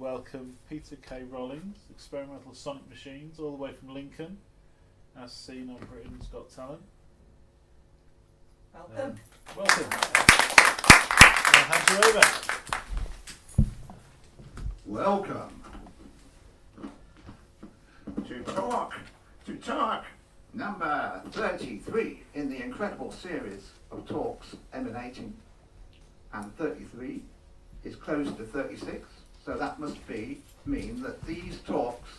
welcome Peter K. Rollings, Experimental Sonic Machines, all the way from Lincoln, as seen on Britain's Got Talent. Welcome. Welcome. I'll hand you over. Welcome to talk number 33 in the incredible series of talks emanating, and 33 is close to 36, so that must mean that these talks,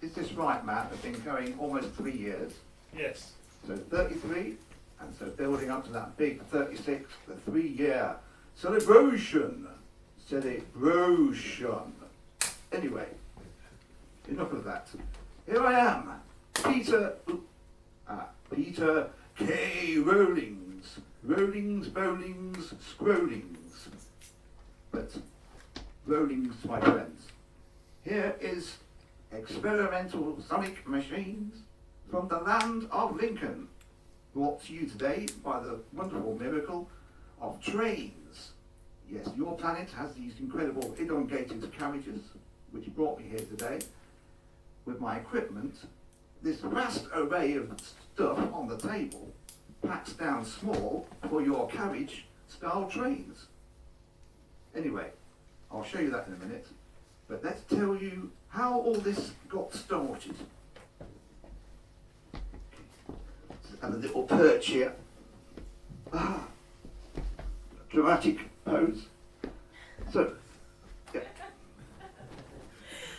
is this right, Matt, have been going almost 3 years? Yes. So 33, and so building up to that big 36, the 3-year celebration. Anyway, enough of that. Here I am, Peter K. Rollings. Rollings, bowlings, scrollings. But Rollings, my friends. Here is Experimental Sonic Machines from the land of Lincoln, brought to you today by the wonderful miracle of trains. Yes, your planet has these incredible elongated carriages, which brought me here today with my equipment. This vast array of stuff on the table packs down small for your carriage-style trains. Anyway, I'll show you that in a minute, but let's tell you how all this got started. And a little perch here. Dramatic pose. So, yeah.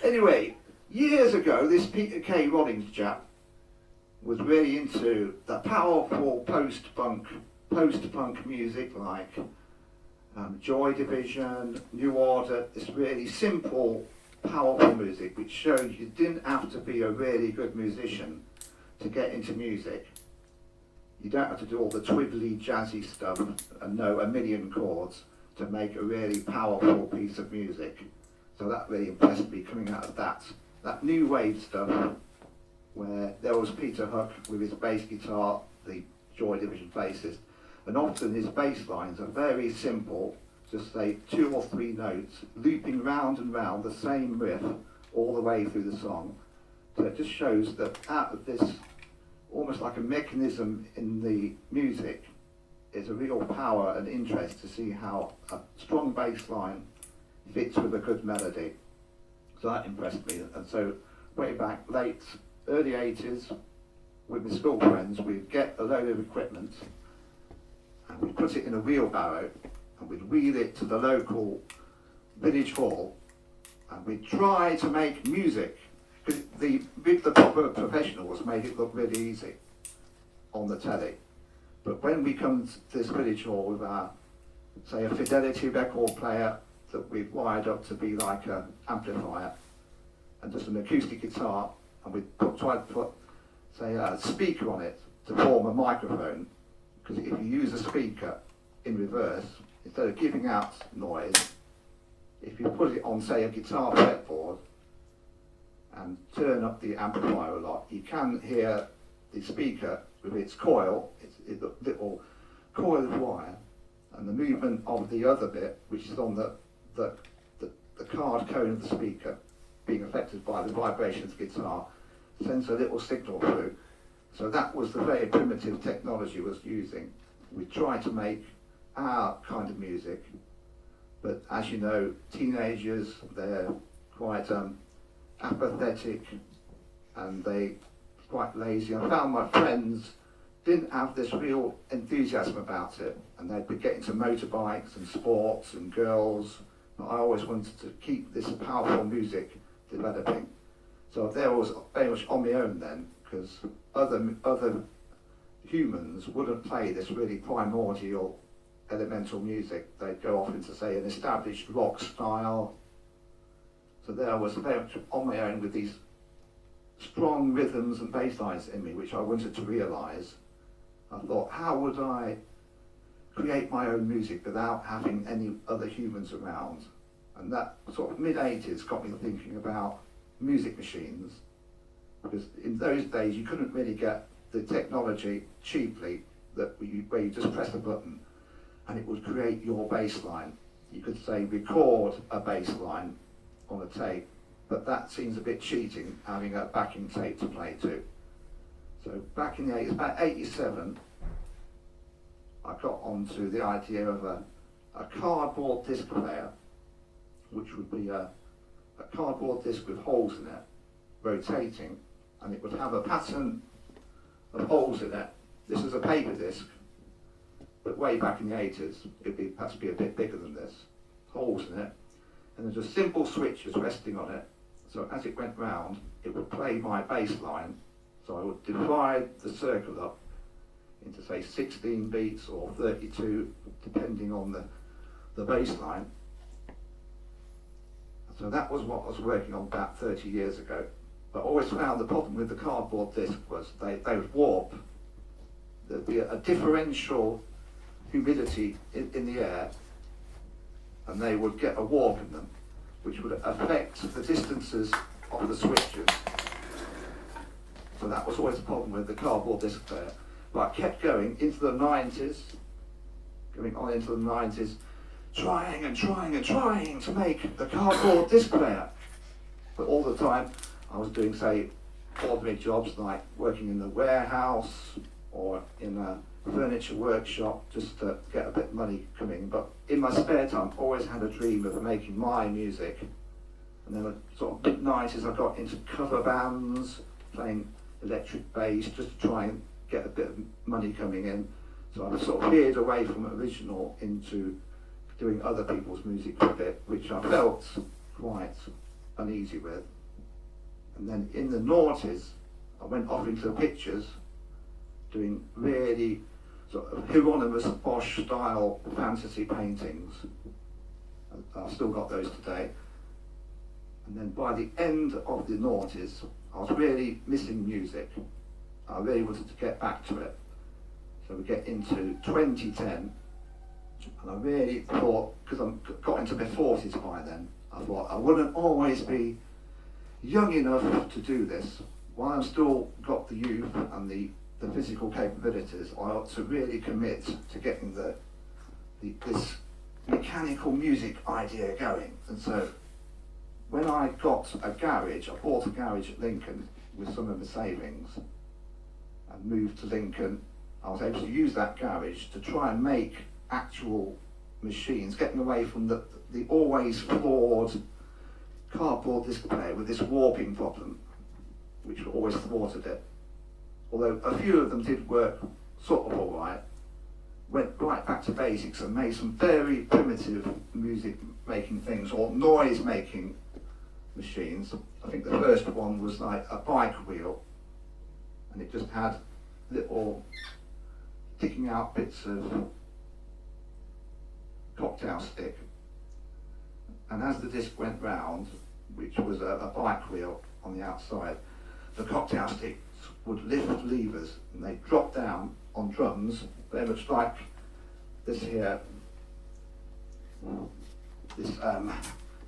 Anyway, years ago, this Peter K. Rollings chap was really into the powerful post-punk music like Joy Division, New Order, this really simple, powerful music which showed you didn't have to be a really good musician to get into music. You don't have to do all the twiddly, jazzy stuff and know a million chords to make a really powerful piece of music. So that really impressed me coming out of that new wave stuff, where there was Peter Hook with his bass guitar, the Joy Division bassist, and often his bass lines are very simple, just say 2 or 3 notes, looping round and round the same riff all the way through the song. So it just shows that out of this, almost like a mechanism in the music, is a real power and interest to see how a strong bass line fits with a good melody. So that impressed me. And so way back early 80s, with my school friends, we'd get a load of equipment and we'd put it in a wheelbarrow and we'd wheel it to the local village hall and we'd try to make music. Because the proper professionals made it look really easy on the telly. But when we come to this village hall with our, say, a Fidelity record player that we've wired up to be like an amplifier and just an acoustic guitar, and we try to put, say, a speaker on it to form a microphone, because if you use a speaker in reverse, instead of giving out noise, if you put it on, say, a guitar fretboard and turn up the amplifier a lot, you can hear the speaker with its coil, its little coil of wire, and the movement of the other bit, which is on the card cone of the speaker, being affected by the vibrations of the guitar, sends a little signal through. So that was the very primitive technology was using. We tried to make our kind of music, but as you know, teenagers, they're quite apathetic and they quite lazy. I found my friends didn't have this real enthusiasm about it, and they'd be getting to motorbikes and sports and girls, but I always wanted to keep this powerful music developing. So there was very much on my own then, because other humans wouldn't play this really primordial elemental music. They'd go off into, say, an established rock style. So there I was very much on my own with these strong rhythms and bass lines in me, which I wanted to realise. I thought, how would I create my own music without having any other humans around? And that sort of mid-80s got me thinking about music machines, because in those days you couldn't really get the technology cheaply where you just press a button and it would create your bass line. You could say record a bass line on a tape, but that seems a bit cheating, having a backing tape to play to. So back in the 80s, about 87, I got onto the idea of a cardboard disc player, which would be a cardboard disc with holes in it, rotating, and it would have a pattern of holes in it. This is a paper disc, but way back in the 80s, it'd be perhaps be a bit bigger than this. Holes in it, and there's just simple switches resting on it. So as it went round, it would play my bass line. So I would divide the circle up into, say, 16 beats or 32, depending on the bass line. So that was what I was working on about 30 years ago. But I always found the problem with the cardboard disc was they would warp. There'd be a differential humidity in the air, and they would get a warp in them, which would affect the distances of the switches. So that was always a problem with the cardboard disc player. But I kept going into the 90s, going on into the 90s, trying to make the cardboard disc player. But all the time I was doing, say, ordinary jobs like working in the warehouse or in a furniture workshop just to get a bit of money coming. But in my spare time, I always had a dream of making my music. And then sort of mid-90s, I got into cover bands, playing electric bass, just to try and get a bit of money coming in. So I sort of veered away from original into doing other people's music for a bit, which I felt quite uneasy with. And then in the noughties, I went off into the pictures, doing really sort of Hieronymus Bosch style fantasy paintings. I've still got those today. And then by the end of the noughties, I was really missing music. I really wanted to get back to it. So we get into 2010, and I really thought, because I got into my 40s by then, I thought I wouldn't always be young enough to do this. While I've still got the youth and the physical capabilities, I ought to really commit to getting this mechanical music idea going. And so when I got a garage, I bought a garage at Lincoln with some of the savings and moved to Lincoln. I was able to use that garage to try and make actual machines, getting away from the always flawed cardboard disc player with this warping problem, which always thwarted it. Although a few of them did work sort of all right, went right back to basics and made some very primitive music making things, or noise making machines. I think the first one was like a bike wheel, and it just had little sticking out bits of cocktail stick. And as the disc went round, which was a bike wheel on the outside, the cocktail sticks would lift levers and they drop down on drums, very much like this here, this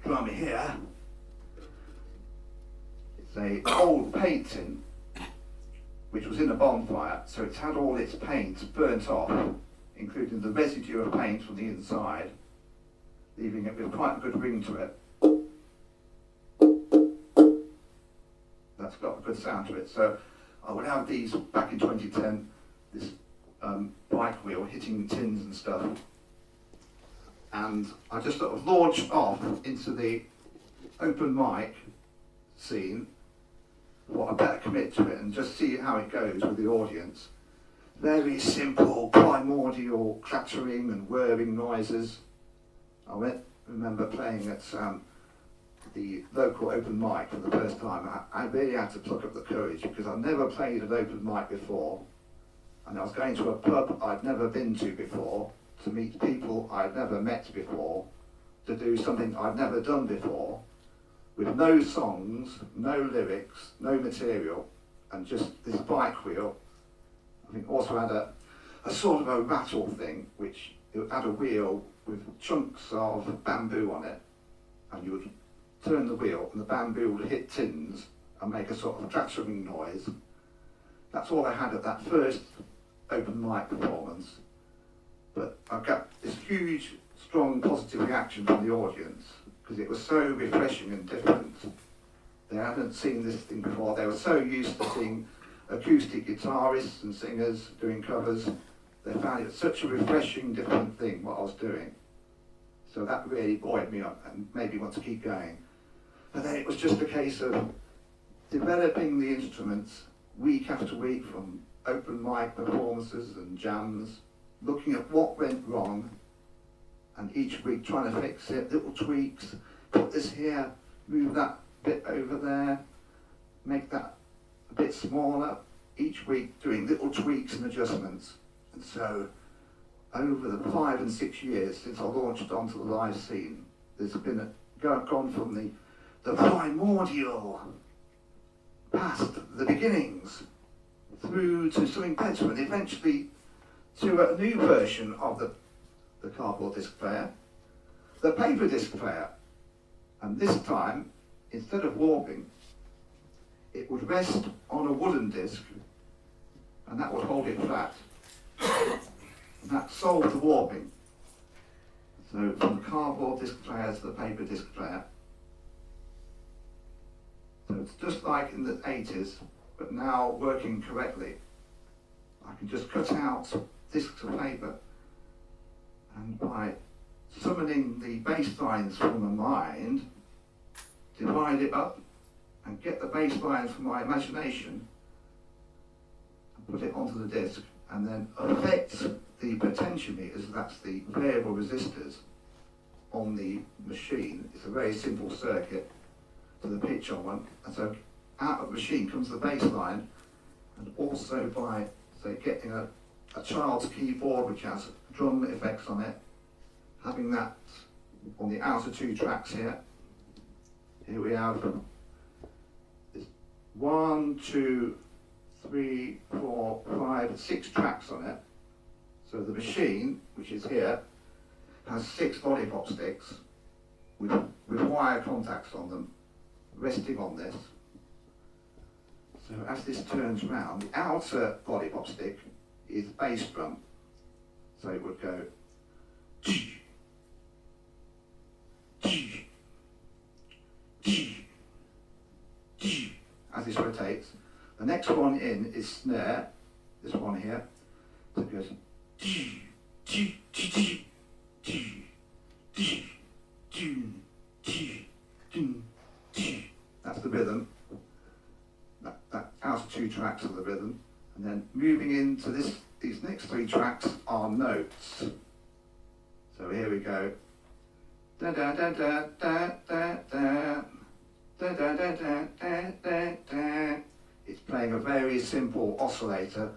drum here. It's an old paint tin which was in a bonfire, so it's had all its paint burnt off, including the residue of paint from the inside, leaving it with quite a good ring to it. That's got a good sound to it. So I would have these back in 2010, this bike wheel hitting tins and stuff. And I just sort of launched off into the open mic scene. Well, I better commit to it and just see how it goes with the audience. Very simple, primordial clattering and whirring noises. I remember playing at the local open mic for the first time. I really had to pluck up the courage because I'd never played an open mic before, and I was going to a pub I'd never been to before, to meet people I'd never met before, to do something I'd never done before, with no songs, no lyrics, no material, and just this bike wheel. I think also had a sort of a rattle thing, which it had a wheel with chunks of bamboo on it, and you would turn the wheel and the bamboo would hit tins and make a sort of clattering noise. That's all I had at that first open mic performance. But I got this huge, strong, positive reaction from the audience, because it was so refreshing and different. They hadn't seen this thing before. They were so used to seeing acoustic guitarists and singers doing covers. They found it such a refreshing, different thing, what I was doing. So that really buoyed me up and made me want to keep going. And then it was just a case of developing the instruments week after week, from open mic performances and jams, looking at what went wrong, and each week trying to fix it, little tweaks, put this here, move that bit over there, make that a bit smaller, each week doing little tweaks and adjustments. And so over the 5 and 6 years since I launched onto the live scene, there's been gone from the primordial, past the beginnings, through to something better, and eventually to a new version of the cardboard disc player, the paper disc player. And this time, instead of warping, it would rest on a wooden disc, and that would hold it flat. And that solved the warping. So from the cardboard disc player to the paper disc player. So it's just like in the 80s, but now working correctly. I can just cut out discs of paper, and by summoning the bass lines from my mind, divide it up and get the bass lines from my imagination and put it onto the disc, and then affect the potentiometers, that's the variable resistors on the machine. It's a very simple circuit to the pitch on one, and so out of the machine comes the bass line, and also by, say, getting a child's keyboard which has drum effects on it, having that on the outer 2 tracks here. Here we have 1, 2, 3, 4, 5, 6 tracks on it. So the machine, which is here, has 6 lollipop sticks with wire contacts on them, resting on this. So as this turns round, the outer lollipop stick is bass drum. So it would go as this rotates. The next one in is snare, this one here. So it goes. That's the rhythm. That outer 2 tracks of the rhythm. And then moving into these next 3 tracks are notes. So here we go. Da da da da da da da. Da da da da da da da. It's playing a very simple oscillator,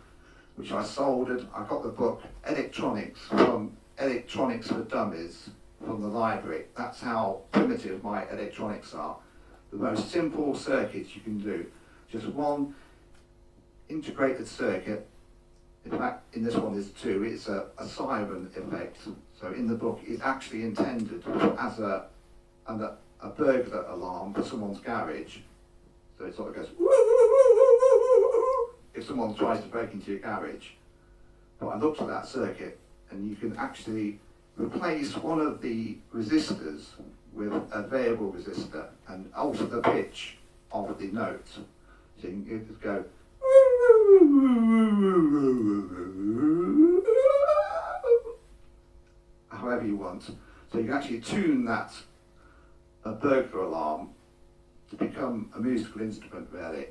which I soldered. I got the book Electronics from Electronics for Dummies from the library. That's how primitive my electronics are. The most simple circuits you can do. Just one integrated circuit. In fact, in this one there's 2. It's a siren effect. So in the book, it's actually intended as a burglar alarm for someone's garage. So it sort of goes if someone tries to break into your garage. But I looked at that circuit, and you can actually replace one of the resistors with a variable resistor and alter the pitch of the note. So you can just go however you want. So you can actually tune that burglar alarm to become a musical instrument, really.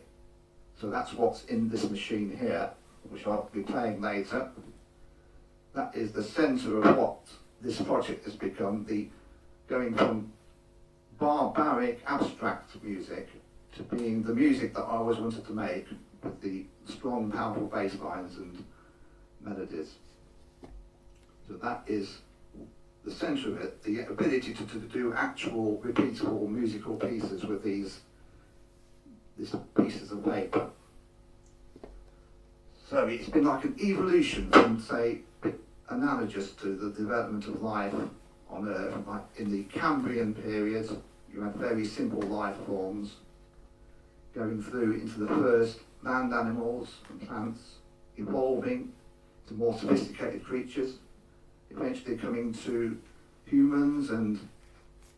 So that's what's in this machine here, which I'll be playing later. That is the centre of what this project has become, going from barbaric abstract music to being the music that I always wanted to make, with the strong, powerful bass lines and melodies. So that is the centre of it, the ability to do actual, repeatable musical pieces with these pieces of paper. So it's been like an evolution from, say, analogous to the development of life on Earth. Like in the Cambrian period, you had very simple life forms going through into the first land animals and plants, evolving to more sophisticated creatures, eventually coming to humans and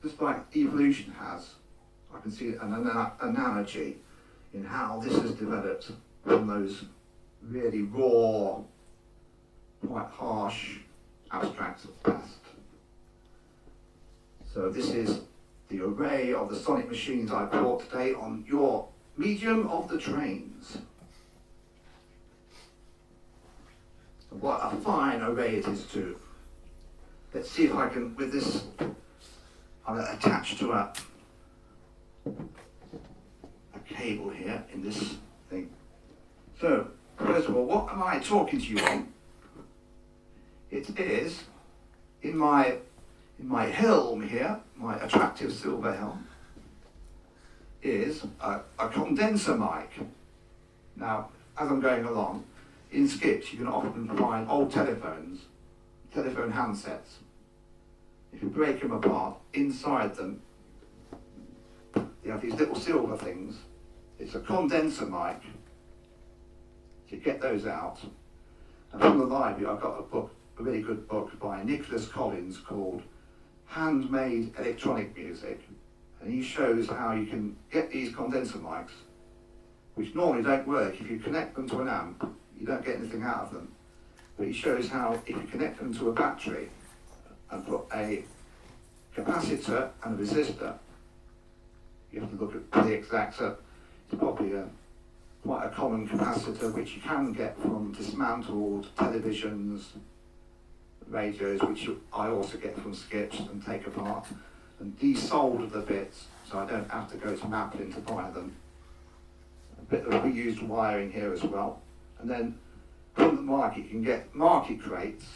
just like evolution has, I can see an analogy in how this has developed from those really raw, quite harsh abstracts of past. So this is the array of the sonic machines I brought today on your medium of the trains. What a fine array it is too. Let's see if I can, with this, I'm attached to a cable here in this thing. So, first of all, what am I talking to you on? It is in my helm here, my attractive silver helm, is a condenser mic. Now, as I'm going along, in skips you can often find old telephone handsets. If you break them apart, inside them, you have these little silver things. It's a condenser mic. So you get those out. And from the library, I've got a book, a really good book by Nicholas Collins called Handmade Electronic Music. And he shows how you can get these condenser mics, which normally don't work. If you connect them to an amp, you don't get anything out of them. But he shows how if you connect them to a battery and put a capacitor and a resistor, you have to look at the exact, it's probably quite a common capacitor which you can get from dismantled televisions, radios, which I also get from skips and take apart, and desolder the bits so I don't have to go to Maplin to buy them. A bit of reused wiring here as well. And then from the market you can get market crates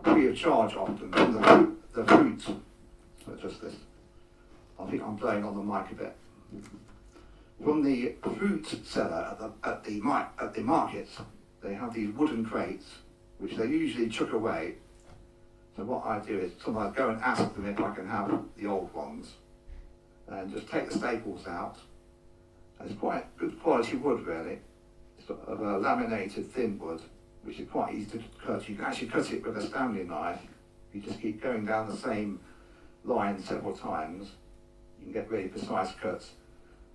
free of charge often from the fruit. So just this. I think I'm blowing on the mic a bit. From the fruit seller at the markets, they have these wooden crates which they usually chuck away. So what I do is sometimes go and ask them if I can have the old ones, and just take the staples out. And it's quite good quality wood really. It's sort of a laminated thin wood, which is quite easy to cut. You can actually cut it with a Stanley knife. You just keep going down the same line several times, you can get really precise cuts.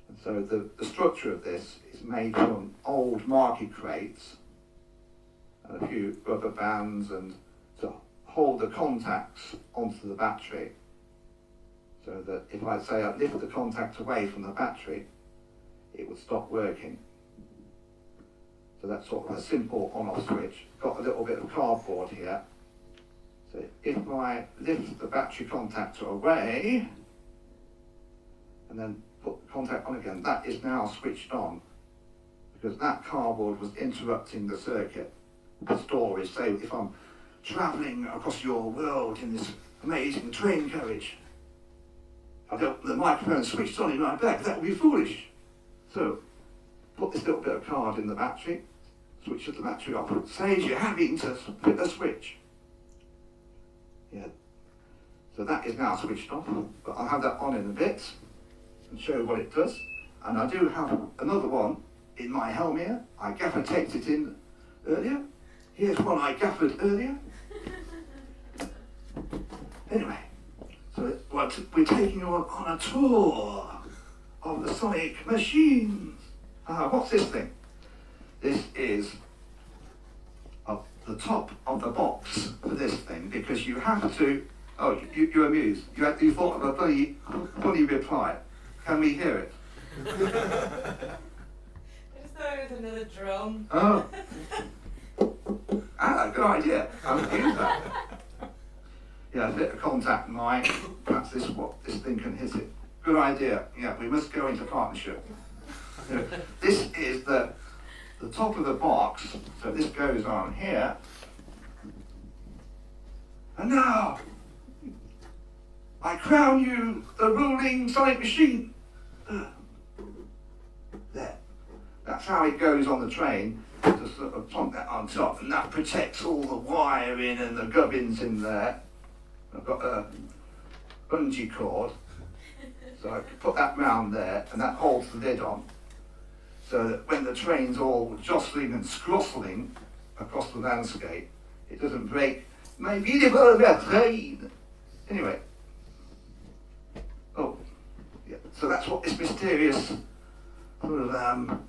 And so the structure of this is made from old market crates and a few rubber bands and to hold the contacts onto the battery, so that if I say I lift the contact away from the battery, it would stop working. So that's sort of a simple on-off switch. Got a little bit of cardboard here. So if I lift the battery contact away and then put the contact on again, that is now switched on, because that cardboard was interrupting the circuit, the storage. So if I'm travelling across your world in this amazing train carriage, the microphone switched on in my back, that would be foolish. So put this little bit of card in the battery, switch the battery off. It saves you having to flip a switch. Yeah. So that is now switched off, but I'll have that on in a bit and show what it does. And I do have another one in my helm here. I gaffer taped it in earlier. Here's one I gaffered earlier. Anyway, so we're taking you on a tour of the sonic machines. What's this thing? This is the top of the box for this thing, because you have to. Oh, you're amused. You thought of a funny reply. Can we hear it? I just thought it was another drum. Oh. Good idea. I would use that. Yeah, a bit of contact mic. Perhaps this thing can hit it. Good idea. Yeah, we must go into partnership. This is the top of the box. So this goes on here. And now, I crown you the ruling sonic machine. There. That's how it goes on the train. Just sort of plonk that on top, and that protects all the wiring and the gubbins in there. I've got a bungee cord, so I can put that round there, and that holds the lid on, so that when the train's all jostling and scrossling across the landscape, it doesn't break my beautiful train. Anyway, So that's what this mysterious sort of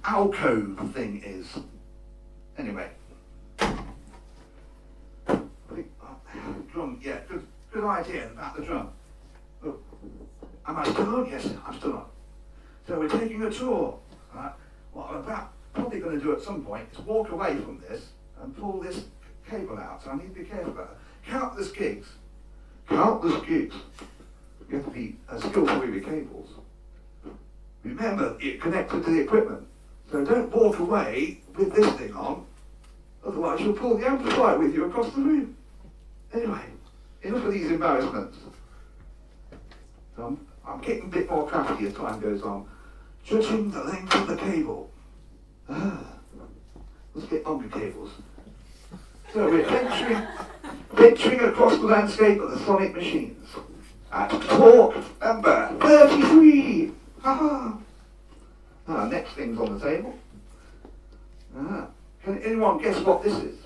alcove thing is. Anyway, drum, yeah, good idea about the drum. Oh, am I still on? Yes, I'm still on. So we're taking a tour. What I'm probably going to do at some point is walk away from this and pull this cable out. So I need to be careful about that. Countless gigs. Countless gigs. You have to be skillful with your cables. Remember, you're connected to the equipment. So don't walk away with this thing on. Otherwise you'll pull the amplifier with you across the room. Anyway, enough of these embarrassments. So I'm getting a bit more crafty as time goes on. Judging the length of the cable. Let's get longer cables. So we're venturing across the landscape of the sonic machines. At talk number 33. Next thing's on the table. Can anyone guess what this is?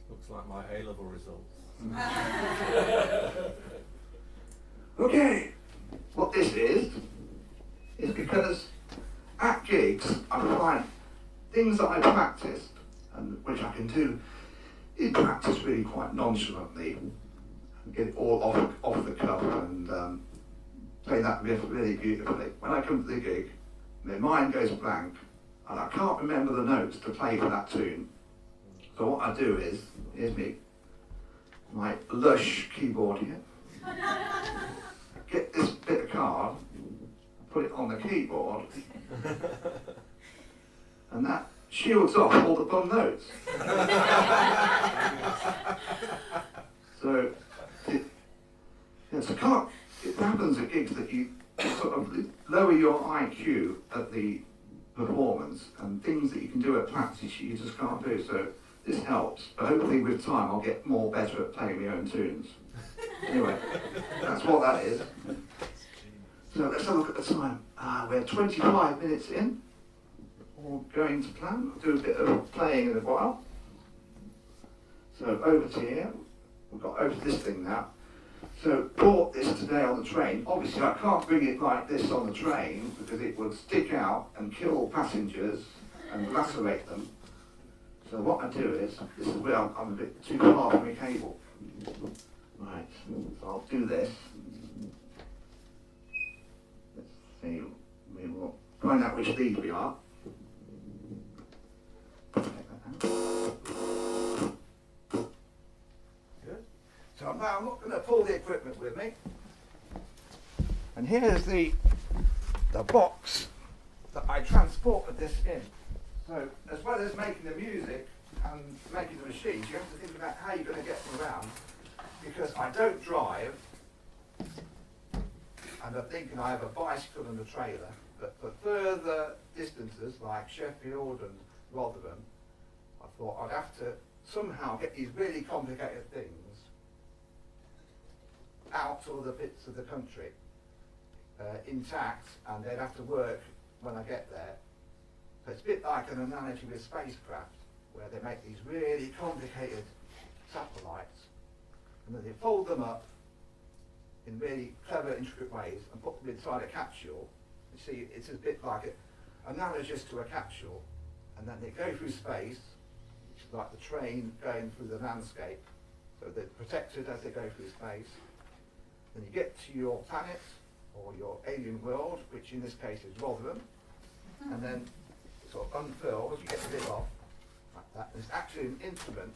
Looks like my A-level results. Okay, what this is because at gigs I find things that I practiced and which I can do in practice really quite nonchalantly and get it all off the cuff and play that riff really beautifully. When I come to the gig, my mind goes blank and I can't remember the notes to play for that tune. So what I do is, here's me, my lush keyboard here. Get this bit of card, put it on the keyboard, and that shields off all the bum notes. So, it happens at gigs that you sort of lower your IQ at the performance, and things that you can do at practice you just can't do. So this helps, but hopefully with time I'll get better at playing my own tunes. Anyway, that's what that is. So let's have a look at the time. We're 25 minutes in. All going to plan. I'll do a bit of playing in a while. So over to here. We've got over to this thing now. So bought this today on the train. Obviously I can't bring it like this on the train because it would stick out and kill passengers and lacerate them. So what I do is, this is where I'm a bit too far from my cable. Right, so I'll do this. Let's see, we will find out which lead we are. Take that out. Good. So now I'm not going to pull the equipment with me. And here's the box that I transported this in. So as well as making the music and making the machines, you have to think about how you're going to get them around. Because I don't drive, and I'm thinking I have a bicycle and a trailer, but for further distances like Sheffield and Rotherham, I thought I'd have to somehow get these really complicated things out to other bits of the country intact, and they'd have to work when I get there. So it's a bit like an analogy with spacecraft, where they make these really complicated satellites, and then they fold them up in really clever, intricate ways and put them inside a capsule. You see, it's a bit like analogous to a capsule, and then they go through space, which is like the train going through the landscape. So they're protected as they go through space. Then you get to your planet or your alien world, which in this case is Rotherham, and then it sort of unfurls, you get the lid off like that. And it's actually an instrument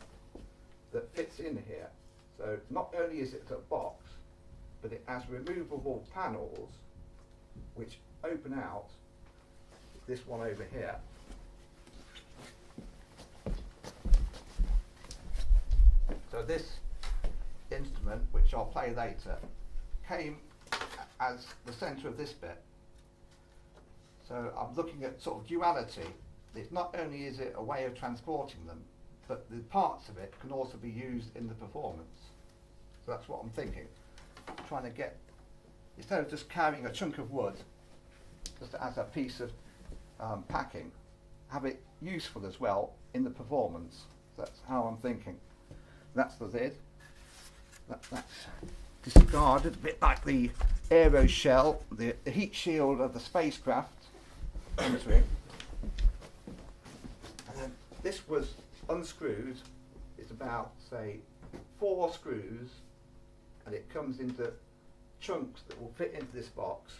that fits in here. So not only is it a box, but it has removable panels which open out. This one over here. So this instrument, which I'll play later, came as the centre of this bit. So I'm looking at sort of duality. It's not only is it a way of transporting them, but the parts of it can also be used in the performance. So that's what I'm thinking. Trying to get, instead of just carrying a chunk of wood, just as a piece of packing, have it useful as well in the performance. That's how I'm thinking. That's the lid. That's discarded, a bit like the aero shell, the heat shield of the spacecraft into it. And then this was unscrewed. It's about, say, 4 screws, and it comes into chunks that will fit into this box.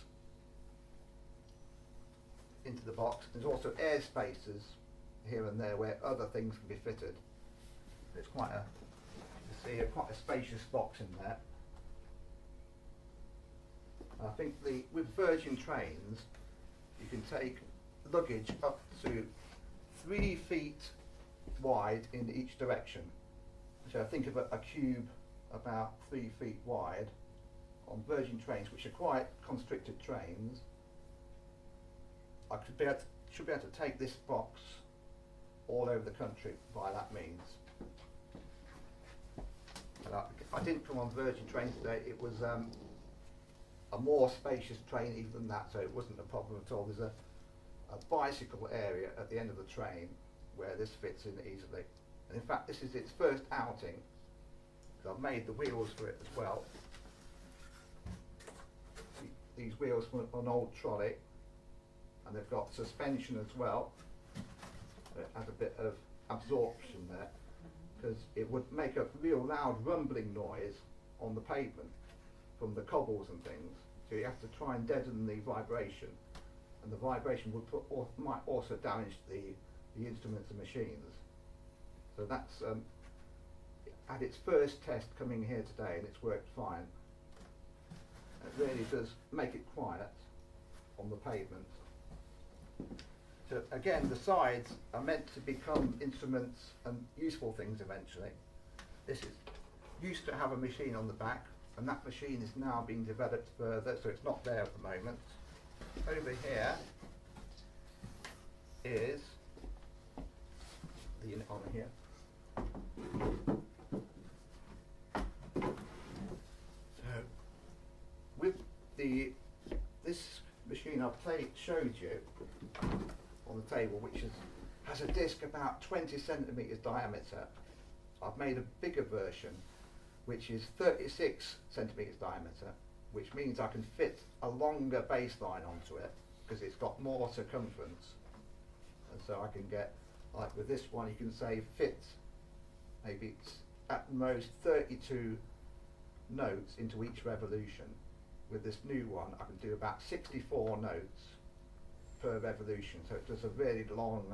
Into the box. There's also air spaces here and there where other things can be fitted. It's quite a, you see, quite a spacious box in there. I think with Virgin Trains, you can take luggage up to 3 feet wide in each direction. So I think of a cube about 3 feet wide on Virgin Trains, which are quite constricted trains. I should be able to take this box all over the country by that means. And I didn't come on Virgin Trains today. It was a more spacious train even than that, so it wasn't a problem at all. There's a bicycle area at the end of the train where this fits in easily. And in fact, this is its first outing, because I've made the wheels for it as well. These wheels from an old trolley, and they've got suspension as well. It has a bit of absorption there, because it would make a real loud rumbling noise on the pavement from the cobbles and things. So you have to try and deaden the vibration, and the vibration might also damage the instruments and machines. So that's had its first test coming here today, and it's worked fine. It really does make it quiet on the pavement. So again, the sides are meant to become instruments and useful things eventually. This used to have a machine on the back, and that machine is now being developed further, so it's not there at the moment. Over here is the unit on here. So with this machine I've showed you on the table, which has a disc about 20 centimetres diameter, I've made a bigger version which is 36 centimetres diameter, which means I can fit a longer bass line onto it because it's got more circumference. And so I can get, like with this one, you can say fit maybe at most 32 notes into each revolution. With this new one, I can do about 64 notes per revolution, so it does a really long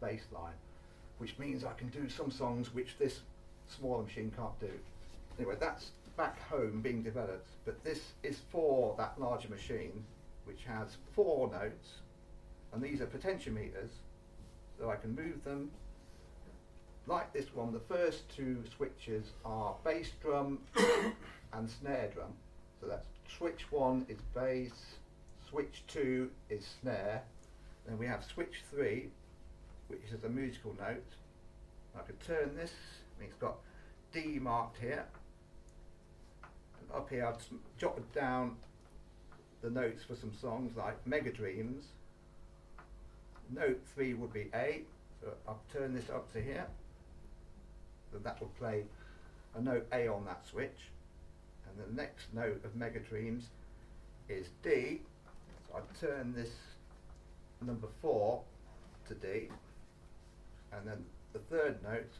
bass line, which means I can do some songs which this smaller machine can't do. Anyway, that's back home being developed, but this is for that larger machine, which has 4 notes, and these are potentiometers, so I can move them like this one. The first 2 switches are bass drum and snare drum, so that's switch 1 is bass, switch 2 is snare, then we have switch 3, which is a musical note. I could turn this, and it's got D marked here, and up here I've jotted down the notes for some songs like Mega Dreams. Note 3 would be A, so I'll turn this up to here, so that will play a note A on that switch. And the next note of Mega Dreams is D, so I turn this number 4 to D, and then the third note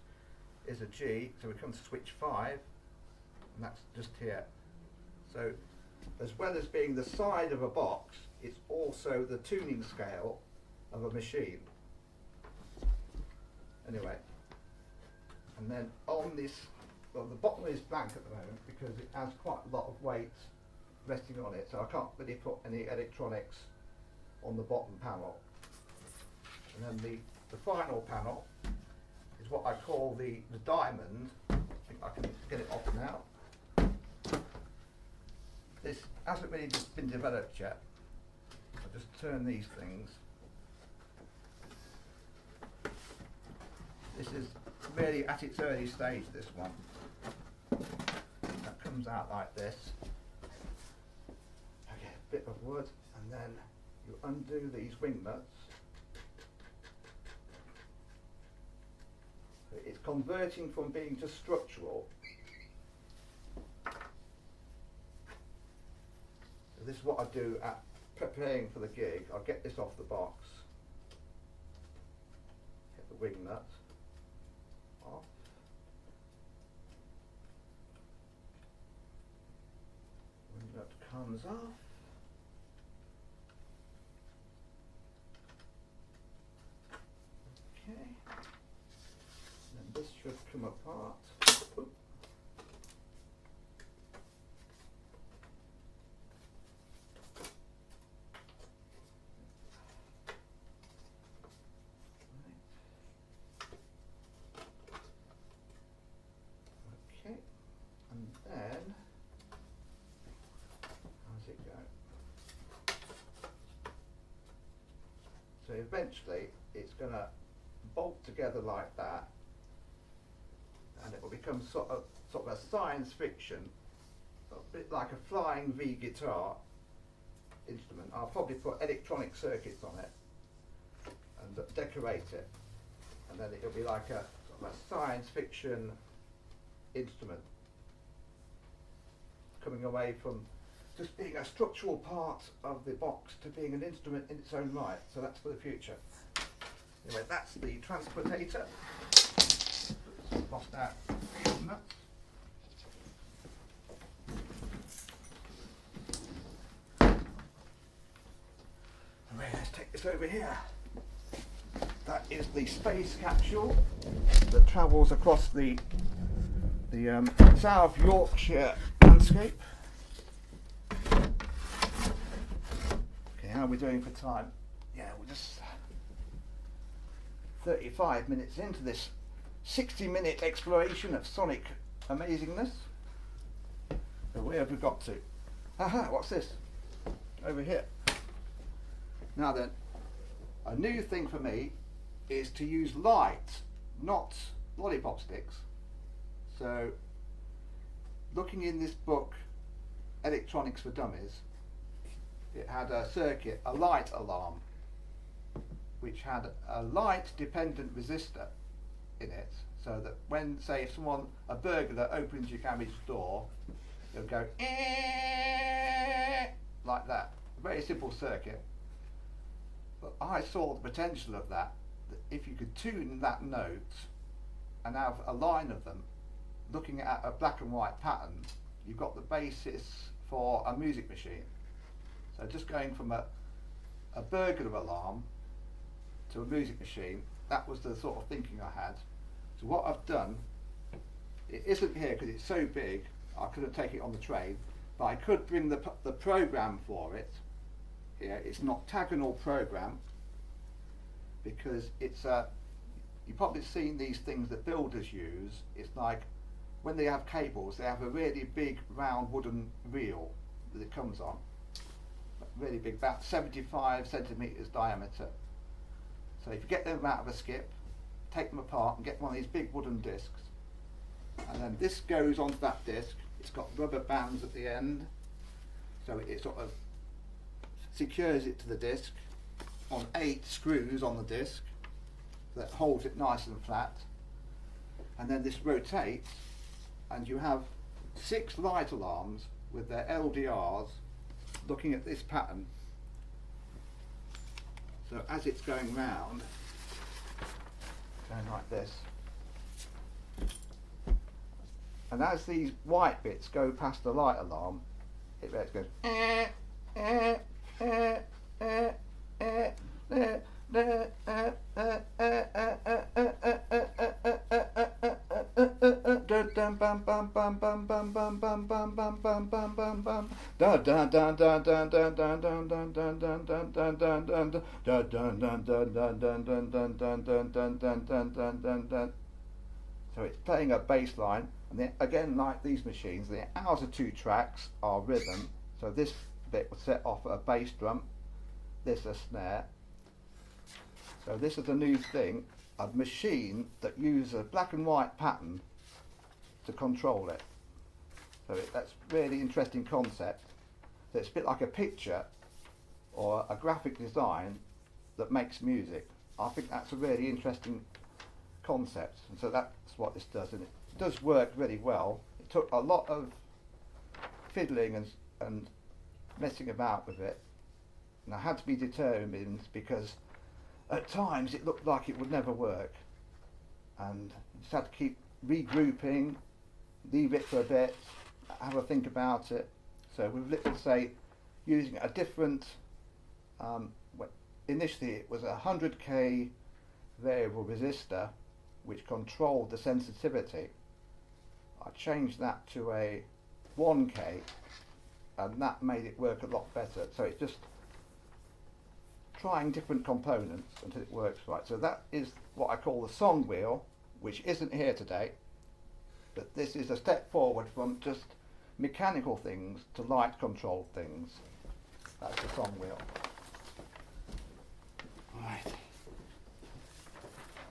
is a G, so we come to switch 5, and that's just here. So as well as being the side of a box, it's also the tuning scale of a machine. Anyway, and then on this, well, the bottom is blank at the moment because it has quite a lot of weight resting on it, so I can't really put any electronics on the bottom panel. And then the final panel is what I call the diamond. I think I can get it off now. This hasn't really been developed yet. I'll just turn these things. This is really at its early stage, this one. That comes out like this. Okay, a bit of wood, and then you undo these wing nuts. It's converting from being just structural. So this is what I do at preparing for the gig. I'll get this off the box. Get the wing nut off. Wing nut comes off. Okay. And this should come apart. Oop. Okay, and then how's it go? So eventually it's going to bolt together like that, and it will become sort of a science fiction, a bit like a flying V guitar instrument. I'll probably put electronic circuits on it and decorate it, and then it'll be like a sort of a science fiction instrument, coming away from just being a structural part of the box to being an instrument in its own right. So that's for the future. Anyway, that's the transportator. Lost that nut. Right, let's take this over here. That is the space capsule that travels across the South Yorkshire landscape. Okay, how are we doing for time? Yeah, we're just 35 minutes into this 60-minute exploration of sonic amazingness. So where have we got to? Aha, what's this? Over here. Now then, a new thing for me is to use light, not lollipop sticks. So, looking in this book, Electronics for Dummies, it had a circuit, a light alarm, which had a light dependent resistor in it, so that when, say, if a burglar opens your garage door, it'll go like that. A very simple circuit. But I saw the potential of that if you could tune that note and have a line of them, looking at a black and white pattern, you've got the basis for a music machine. So just going from a burglar alarm to a music machine, that was the sort of thinking I had. So what I've done, it isn't here because it's so big, I couldn't take it on the train, but I could bring the program for it here. It's an octagonal program, because it's you've probably seen these things that builders use. It's like when they have cables, they have a really big round wooden reel that it comes on, really big, about 75 centimetres diameter. So if you get them out of a skip, take them apart and get one of these big wooden discs, and then this goes onto that disc. It's got rubber bands at the end, so it sort of secures it to the disc on 8 screws on the disc that holds it nice and flat, and then this rotates, and you have 6 light alarms with their LDRs looking at this pattern. So as it's going round, going like this, and as these white bits go past the light alarm, it goes so it's playing a bass line, and then again, like these machines, the outer 2 tracks are rhythm. So this bit will set off a bass drum, this a snare. So this is a new thing, a machine that uses a black and white pattern to control it. So that's really interesting concept. So it's a bit like a picture or a graphic design that makes music. I think that's a really interesting concept, and so that's what this does, and it does work really well. It took a lot of fiddling and messing about with it, and I had to be determined because at times it looked like it would never work, and you just had to keep regrouping, leave it for a bit, have a think about it. So with, let's say, using a different, initially it was a 100k variable resistor which controlled the sensitivity. I changed that to a 1k, and that made it work a lot better. So it's just trying different components until it works right. So that is what I call the song wheel, which isn't here today, but this is a step forward from just mechanical things to light controlled things. That's the song wheel. Right.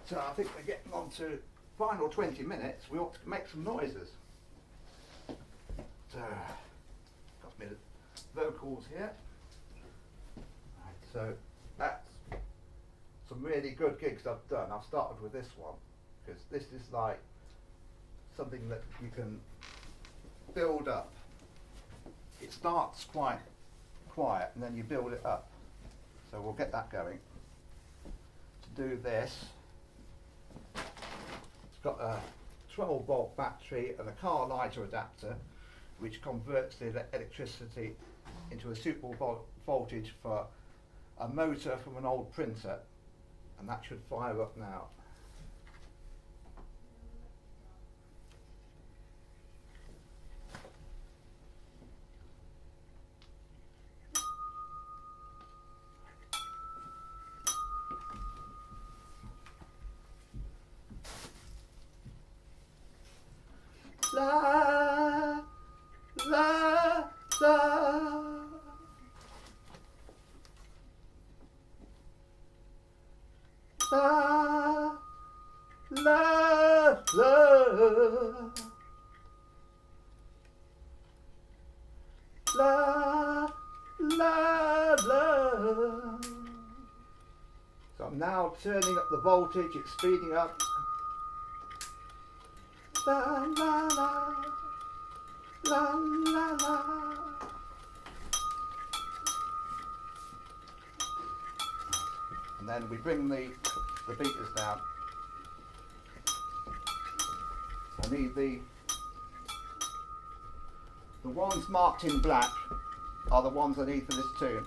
So I think we're getting on to final 20 minutes. We ought to make some noises. So, got my vocals here. Right, so that's some really good gigs I've done. I've started with this one because this is like something that you can build up. It starts quite quiet and then you build it up. So we'll get that going. To do this, it's got a 12 volt battery and a car lighter adapter which converts the electricity into a suitable voltage for a motor from an old printer, and that should fire up now. La la la. La la la. La la la. So I'm now turning up the voltage, it's speeding up. La la la, la la la. And then we bring the beaters down. I need the ones marked in black are the ones I need for this tune.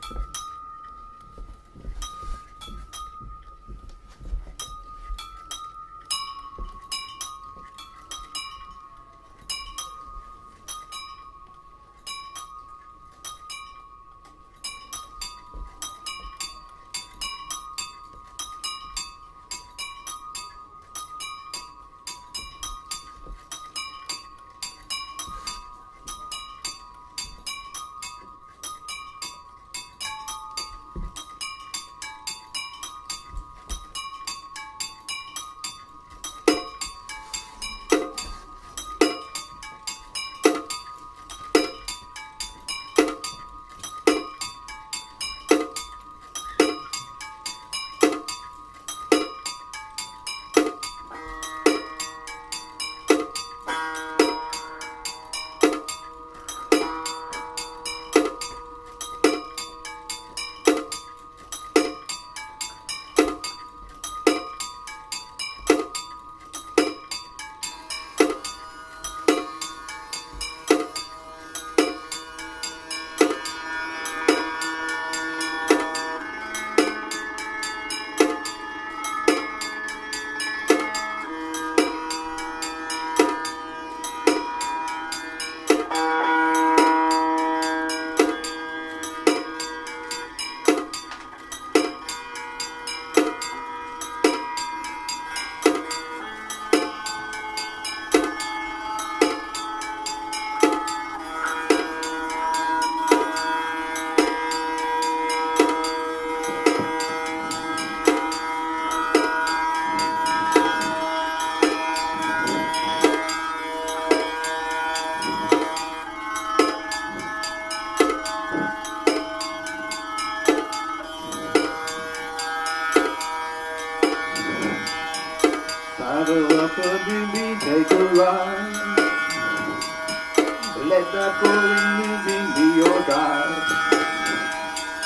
let that boring music be your guide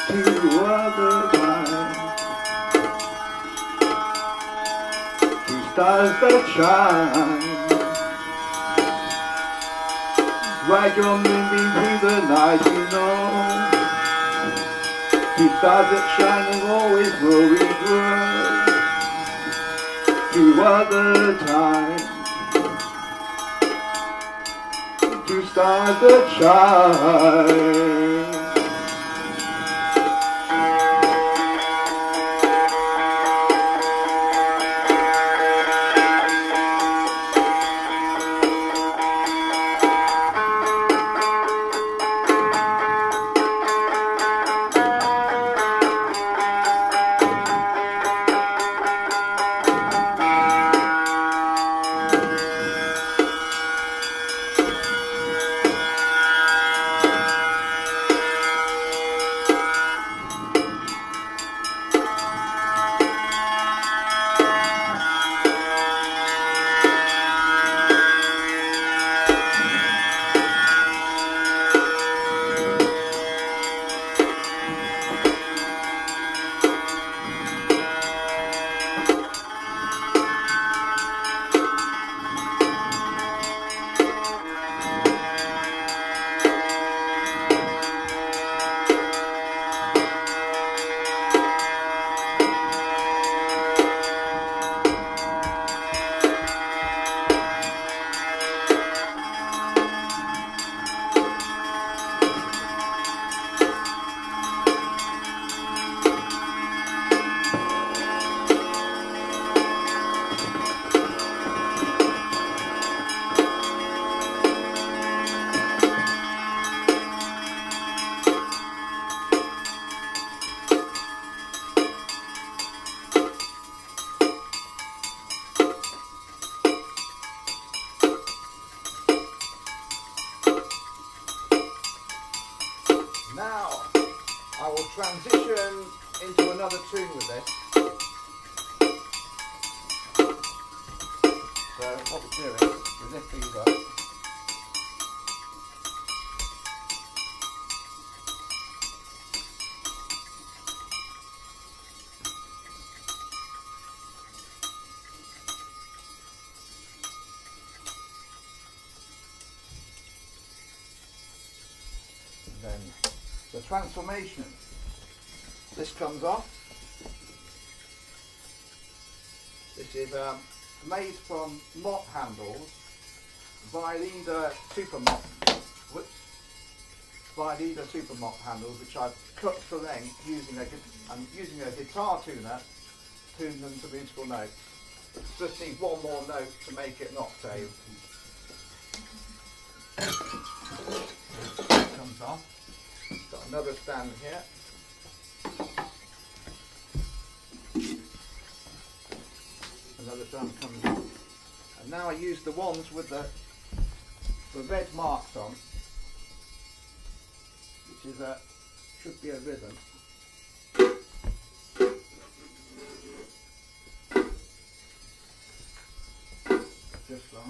to other times, to stars that shine. Ride your moonbeam through the night, you know, to stars that shine and always will regrow to other times. To stars that shine. Now I will transition into another tune with this. So what we're doing is lift these up. And then the transformation. This comes off. This is made from mop handles, Violida Super Mop. Violida Super Mop handles, which I've cut to length using a guitar tuner, tune them to musical notes. Just need one more note to make it an octave. Comes off. Got another stand here. Another drum comes off. And now I use the ones with the red marks on, which is should be a rhythm. Just like.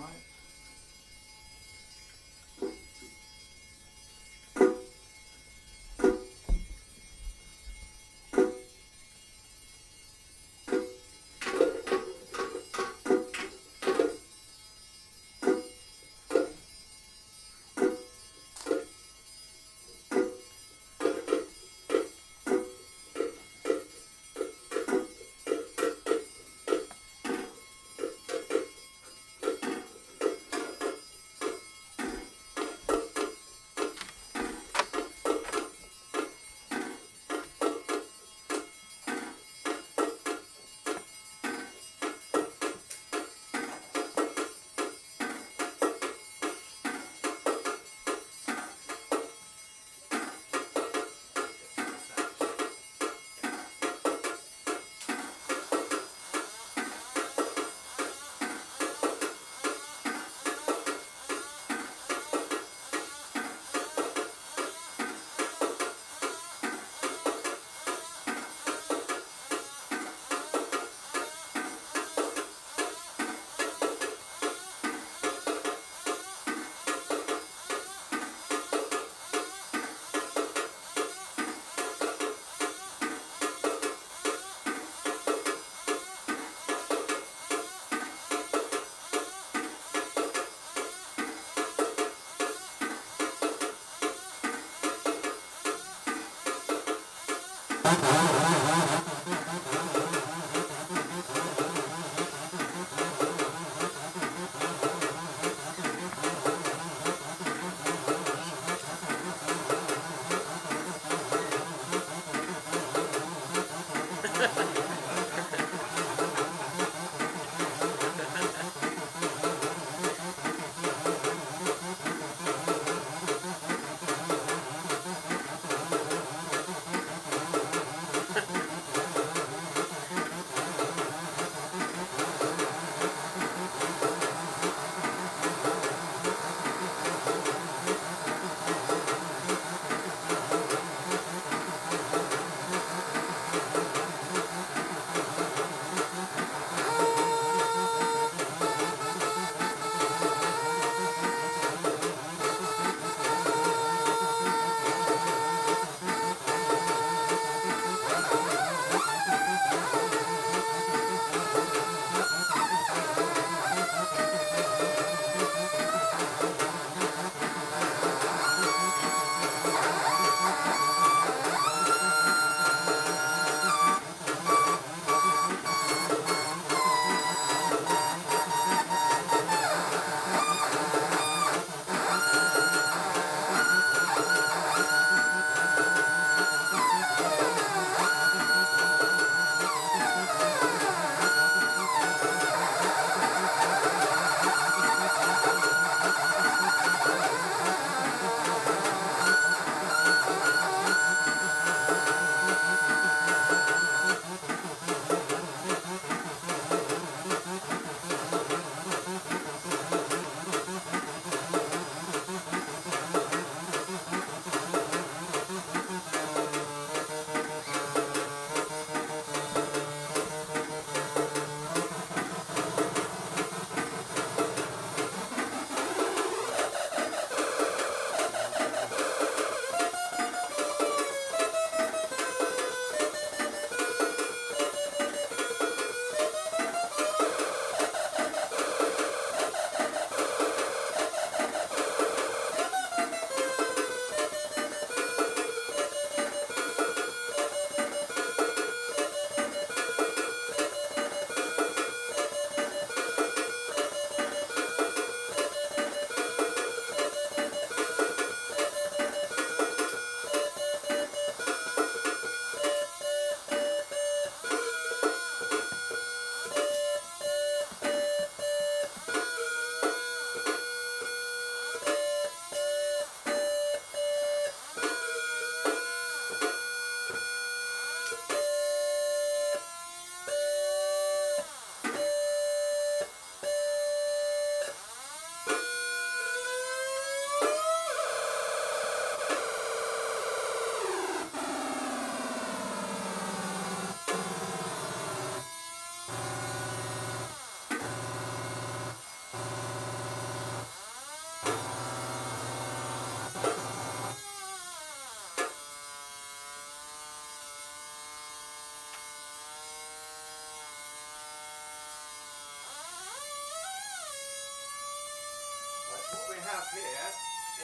have here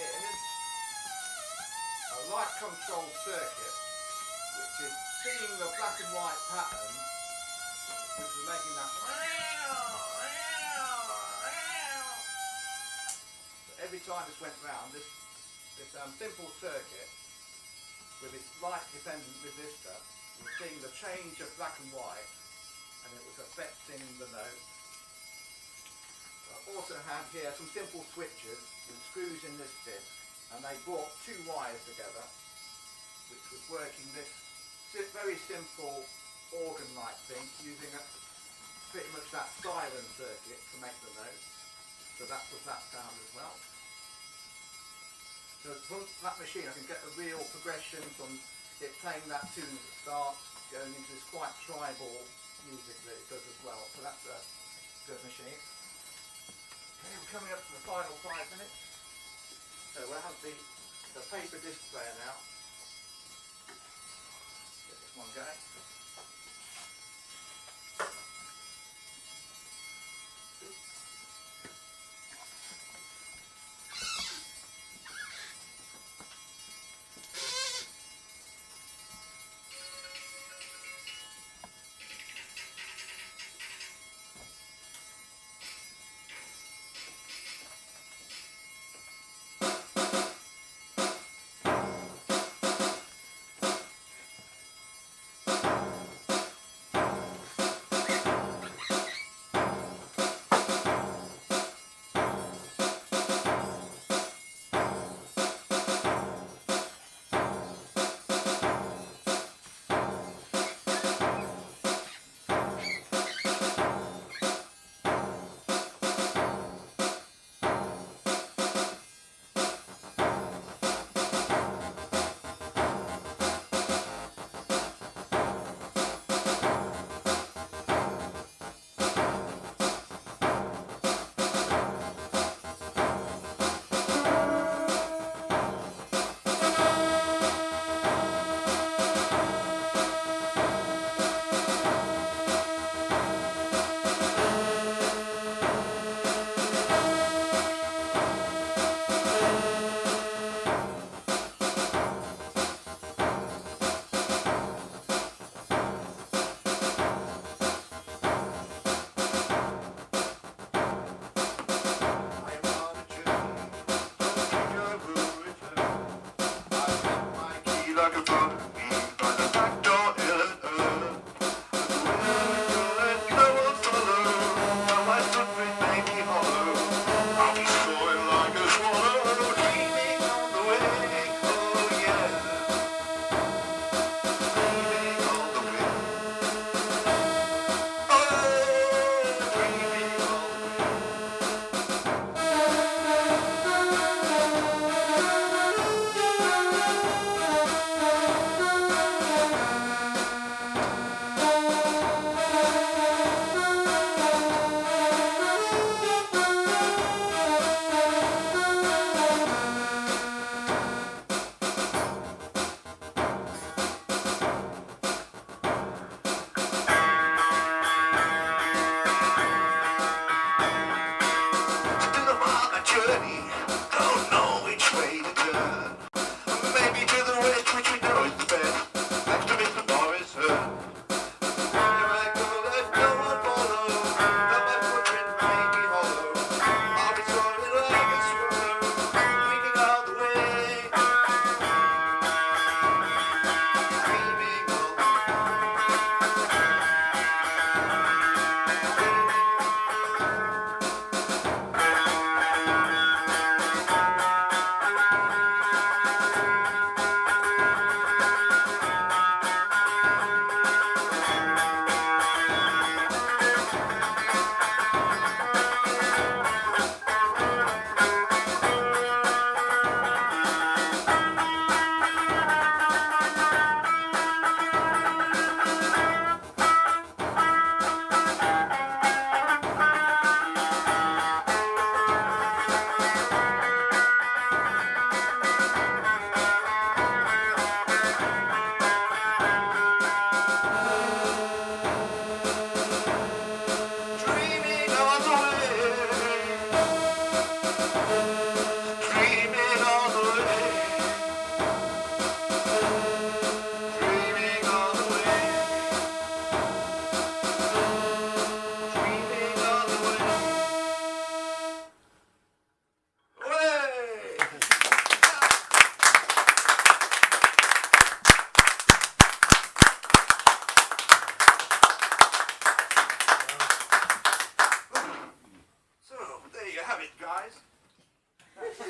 is a light control circuit which is seeing the black and white pattern which is making that so every time this went round, this simple circuit with its light dependent resistor was seeing the change of black and white and it was affecting the note. I also have here some simple switches with screws in this disc, and they brought two wires together which was working this very simple organ-like thing using pretty much that silent circuit to make the note. So that was that sound as well. So from that machine I can get a real progression from it playing that tune at the start going into this quite tribal music that it does as well. So that's a good machine. Okay, we're coming up to the final 5 minutes. So we'll have the paper disc player now. Get this one going.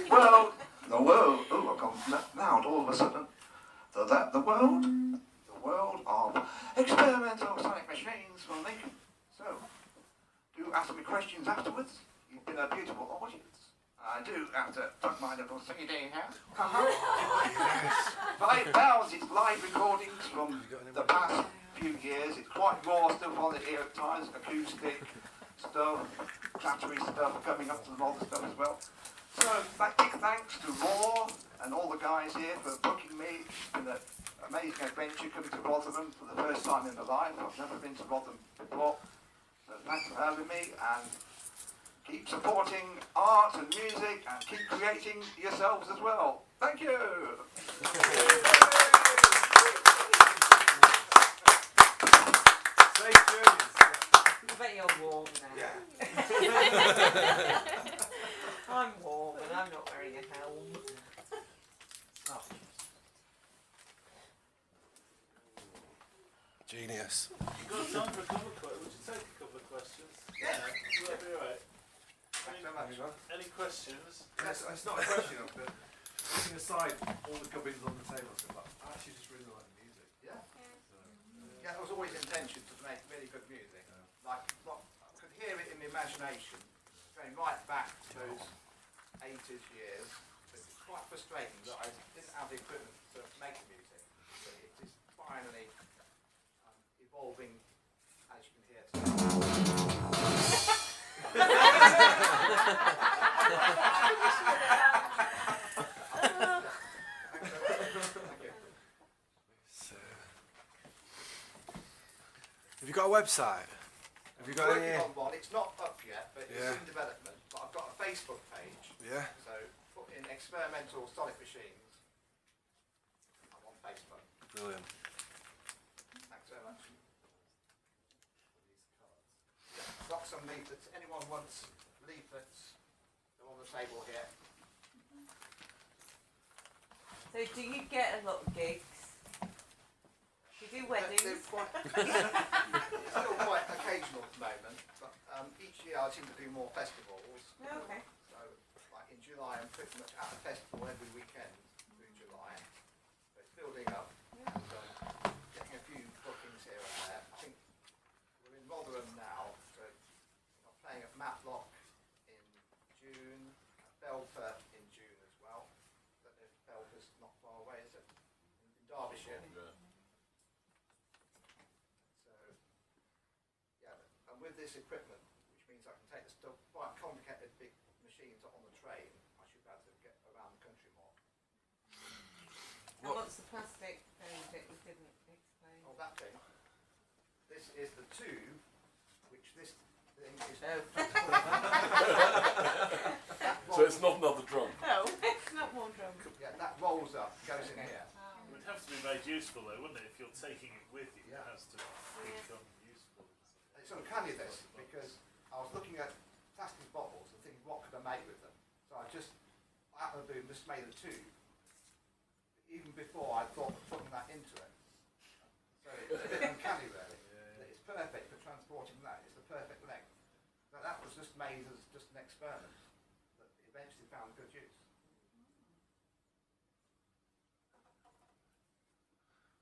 Well, the world. Oh, I've gone loud all of a sudden. The world of experimental sonic machines will make. So, do ask me questions afterwards. You've been a beautiful audience. I do have to tuck my little CD hat. 5 pounds, it's live recordings from the past few years. It's quite raw stuff on it here at times, acoustic stuff, clattery stuff, coming up to the modern stuff as well. So, big thanks to Raw and all the guys here for booking me. It's been an amazing adventure coming to Rotherham for the first time in my life. I've never been to Rotherham before. So thanks for having me, and keep supporting art and music and keep creating yourselves as well. Thank you! Safe journeys. I bet you're warm now. Yeah. I'm warm and I'm not wearing a helm. Oh. Genius. You've got time for a couple of questions. Would you take a couple of questions? Yeah. Will that be alright? Thanks so much. Any questions? It's not a question of, but putting aside all the gubbins on the table, I actually just really like the music. Yeah. So, Yeah, it was always intention to make really good music. Like, I could hear it in my imagination, going right back to those 80s years. It's quite frustrating that I didn't have the equipment to make the music. But it is finally evolving, as you can hear today. Thank you. So, have you got a website? Have you got Working any? on one. It's not up yet, but it's Yeah. in development. But I've got a Facebook page. Yeah. So put in experimental sonic machines. I'm on Facebook. Brilliant. Thanks very much. Got some leaflets. Anyone wants leaflets? They're on the table here. So do you get a lot of gigs? Do you do weddings? They're it's still quite occasional at the moment, but each year I seem to do more festivals. Okay. So, like in July, I'm pretty much at a festival every weekend through July. So it's building up and getting a few bookings here and there. I think we're in Rotherham now, so I'm playing at Matlock in June, at Belper in June as well. I don't know if Belper's not far away, is it? In Derbyshire. So, yeah, and with this equipment, which means I can take the stuff, quite complicated big machines on the train, I should be able to get around the country more. And what's the plastic thing that you didn't explain? Oh, that thing. This is the tube, which this thing is. So it's not another drum. No, it's not more drum. Yeah, that rolls up, goes in here. It would have to be made useful though, wouldn't it? If you're taking it with you, Yeah. it has to become useful. It's uncanny this, because I was looking at plastic bottles and thinking, what could I make with them? So I just, out of the blue, just made a tube. Even before I thought of putting that into it. So it's a bit uncanny really. That it's perfect for transporting that. It's the perfect length. But that was just made as just an experiment that eventually found good use.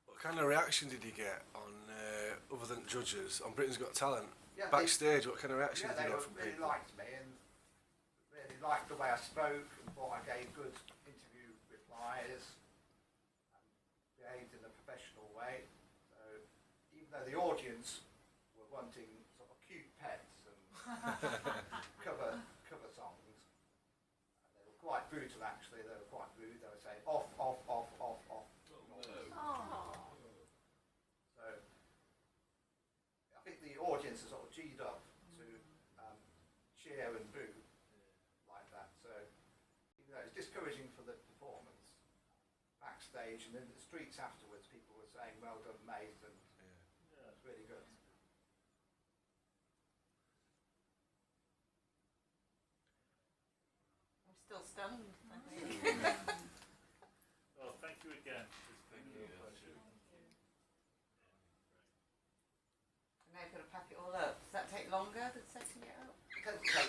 What kind of reaction did you get on, other than judges, on Britain's Got Talent? Yeah, Backstage, what kind of reaction yeah, did they you get from really people? liked me and really liked the way I spoke and thought I gave good interview replies and behaved in a professional way. So even though the audience were wanting sort of cute pets and cover songs, and they were quite brutal actually. They were quite rude. They were saying off, off, off, off, off. So I think the audience is sort of G'd up to cheer and boo like that. So even though it's discouraging for the performance, backstage and in the streets afterwards, people were saying, "Well done, mate," and it's really good. I'm still stunned. I think. Well, thank you again. It's been a real pleasure. And now you've got to pack it all up. Does that take longer than setting it up? It tends to take